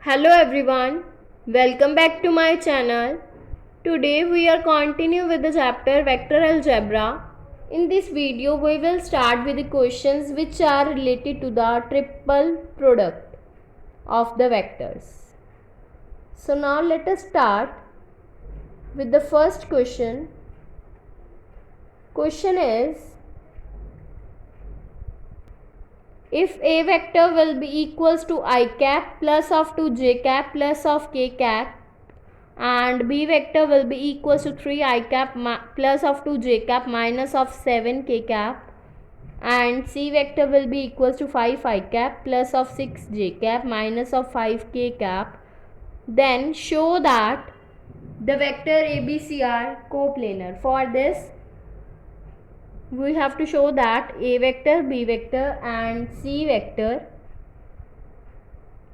Hello everyone, welcome back to my channel. Today we are continuing with the chapter Vector Algebra. In this video we will start with the questions which are related to the triple product of the vectors. So now let us start with the first question. Question is, if a vector will be equals to I cap plus of 2 j cap plus of k cap and b vector will be equals to 3 I cap plus of 2 j cap minus of 7 k cap and c vector will be equals to 5 I cap plus of 6 j cap minus of 5 k cap, then show that the vector ABC are coplanar. For this we have to show that a vector, b vector and c vector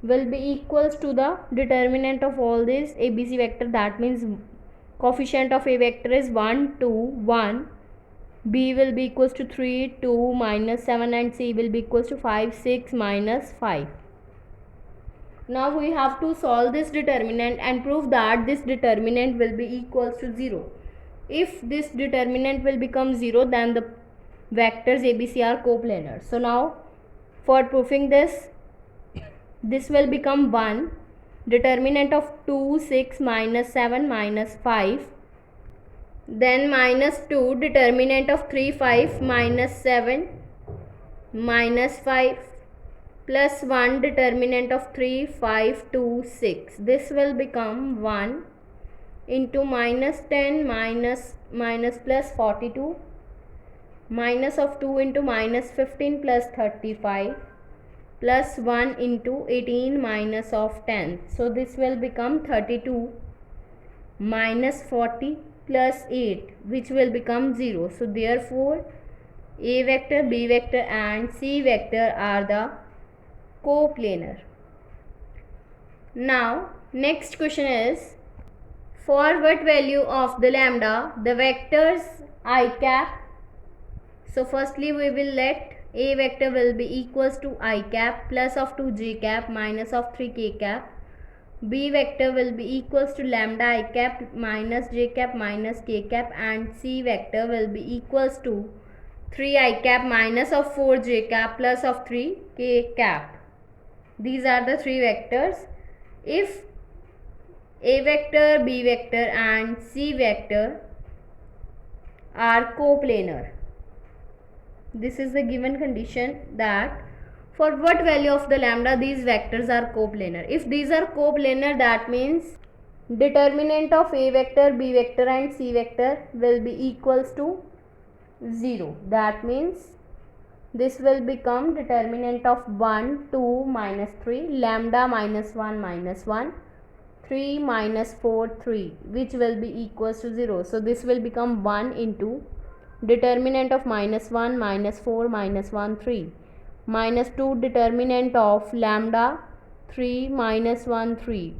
will be equals to the determinant of all these ABC vector. That means coefficient of a vector is 1, 2, 1. B will be equals to 3, 2, minus 7 and C will be equals to 5, 6, minus 5. Now we have to solve this determinant and prove that this determinant will be equals to 0. If this determinant will become 0, then the vectors ABC are coplanar. So now for proving this will become 1. Determinant of 2, 6, minus 7, minus 5. Then minus 2. Determinant of 3, 5, minus 7, minus 5. Plus 1. Determinant of 3, 5, 2, 6. This will become 1 into minus 10 minus plus 42. Minus of 2 into minus 15 plus 35. Plus 1 into 18 minus of 10. So this will become 32 minus 40 plus 8, which will become 0. So therefore A vector, B vector and C vector are the coplanar. Now next question is, for what value of the lambda the vectors I cap. So firstly we will let A vector will be equals to I cap plus of 2 j cap minus of 3 k cap. B vector will be equals to lambda I cap minus j cap minus k cap and C vector will be equals to 3 I cap minus of 4 j cap plus of 3 k cap. These are the three vectors. If A vector, B vector and C vector are coplanar, this is the given condition that for what value of the lambda these vectors are coplanar. If these are coplanar, that means determinant of A vector, B vector and C vector will be equals to 0. That means this will become determinant of 1, 2, minus 3, lambda minus 1, 3 minus 4, 3, which will be equals to 0. So this will become 1 into determinant of minus 1, minus 4, minus 1, 3. Minus 2 determinant of lambda 3, minus 1, 3.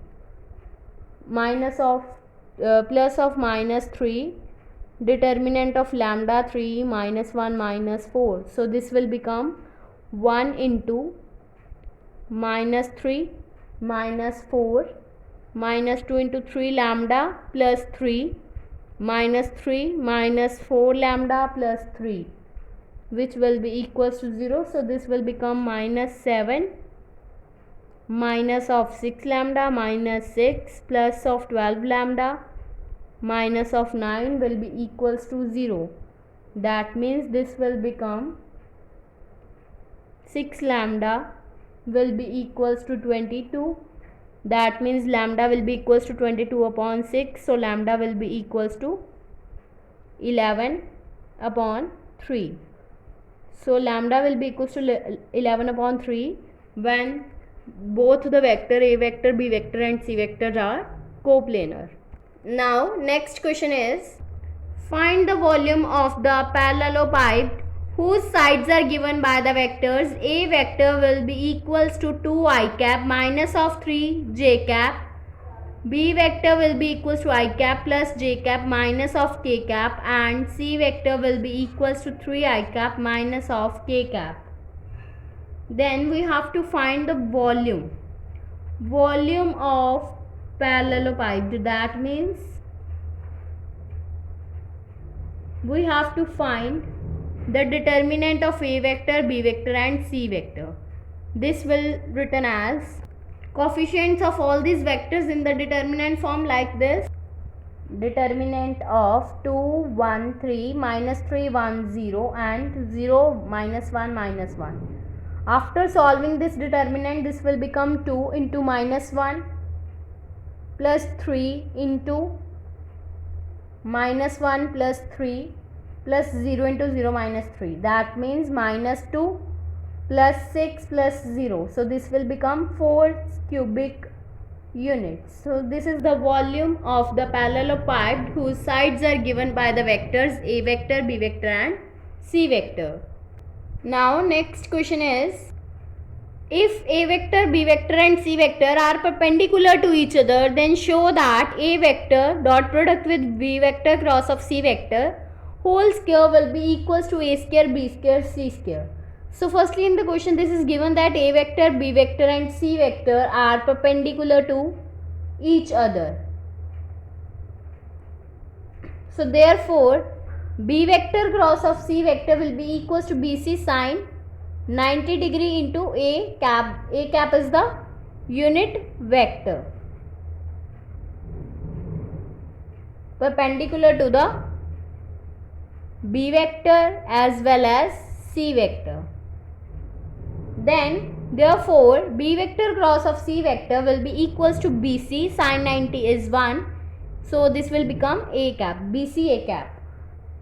Minus of plus of minus 3 determinant of lambda 3, minus 1, minus 4. So this will become 1 into minus 3, minus 4, minus 2 into 3 lambda plus 3, minus 3 minus 4 lambda plus 3, which will be equals to 0. So this will become minus 7 minus of 6 lambda minus 6 plus of 12 lambda minus of 9 will be equals to 0. That means this will become 6 lambda will be equals to 22. That means lambda will be equals to 22 upon 6. So lambda will be equals to 11 upon 3. So lambda will be equals to 11 upon 3 when both the vector A vector, B vector and C vector are coplanar. Now next question is, find the volume of the parallelepiped whose sides are given by the vectors. A vector will be equals to 2 I cap minus of 3 j cap. B vector will be equals to I cap plus j cap minus of k cap and C vector will be equals to 3 I cap minus of k cap. Then we have to find the volume volume of parallelepiped. That means we have to find the determinant of A vector, B vector and C vector. This will written as coefficients of all these vectors in the determinant form like this. Determinant of 2, 1, 3, minus 3, 1, 0 and 0, minus 1, minus 1. After solving this determinant, this will become 2 into minus 1 plus 3 into minus 1 plus 3 plus 0 into 0 minus 3. That means minus 2 plus 6 plus 0. So this will become 4 cubic units. So this is the volume of the parallelepiped whose sides are given by the vectors A vector, B vector and C vector. Now next question is, if A vector, B vector and C vector are perpendicular to each other, then show that A vector dot product with B vector cross of C vector whole square will be equals to A square, B square, C square. So firstly in the question this is given that A vector, B vector and C vector are perpendicular to each other. So therefore B vector cross of C vector will be equals to BC sine 90 degree into A cap. A cap is the unit vector perpendicular to the B vector as well as C vector. Then therefore B vector cross of C vector will be equals to BC sine 90 is 1. So this will become A cap, BC A cap.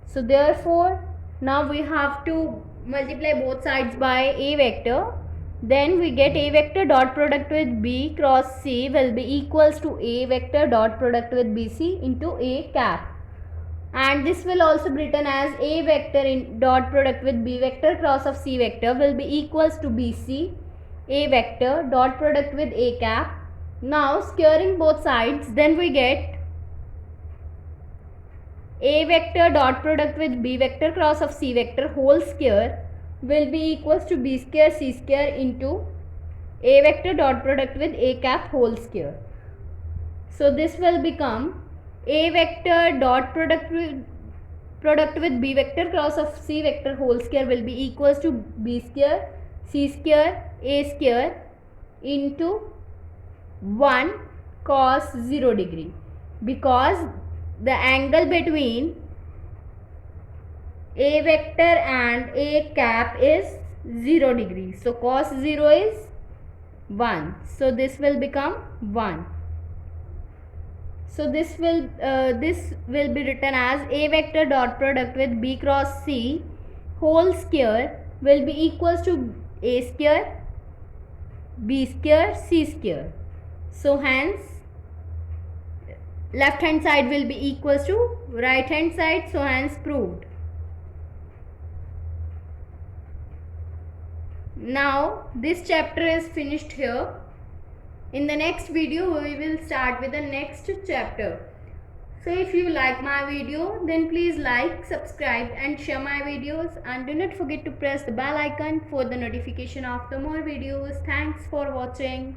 So therefore now we have to multiply both sides by A vector. Then we get A vector dot product with B cross C will be equals to A vector dot product with BC into A cap. And this will also be written as A vector in dot product with B vector cross of C vector will be equals to BC A vector dot product with A cap. Now squaring both sides, then we get A vector dot product with B vector cross of C vector whole square will be equals to B square C square into A vector dot product with A cap whole square. So this will become A vector dot product with B vector cross of C vector whole square will be equals to B square C square A square into 1 cos 0 degree, because the angle between A vector and A cap is 0 degree. So cos 0 is 1. So this will become 1. So this will be written as A vector dot product with B cross C whole square will be equals to A square B square C square. So hence left hand side will be equals to right hand side. So hence proved. Now this chapter is finished here. In the next video we will start with the next chapter. So if you like my video, then please like, subscribe and share my videos, and do not forget to press the bell icon for the notification of the more videos. Thanks for watching.